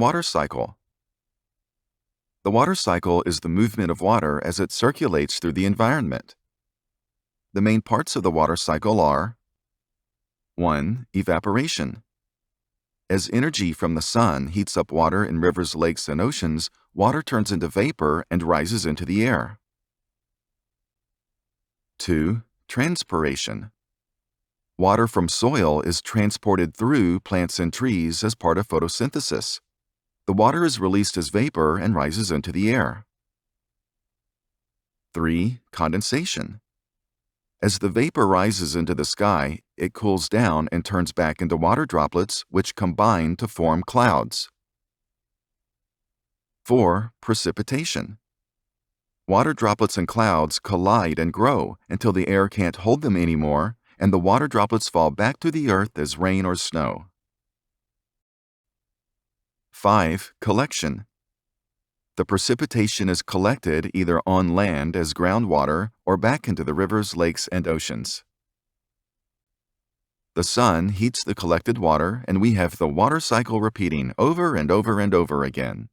water cycle. The water cycle is the movement of water as it circulates through the environment. The main parts of the water cycle are 1. Evaporation. As energy from the sun heats up water in rivers, lakes, and oceans, water turns into vapor and rises into the air. 2. Transpiration. Water from soil is transported through plants and trees as part of photosynthesis. The water is released as vapor and rises into the air. 3. Condensation. As the vapor rises into the sky, it cools down and turns back into water droplets, which combine to form clouds. 4. Precipitation. Water droplets and clouds collide and grow until the air can't hold them anymore, and the water droplets fall back to the earth as rain or snow. 5. Collection. The precipitation is collected either on land as groundwater or back into the rivers, lakes, and oceans. The sun heats the collected water, and we have the water cycle repeating over and over and over again.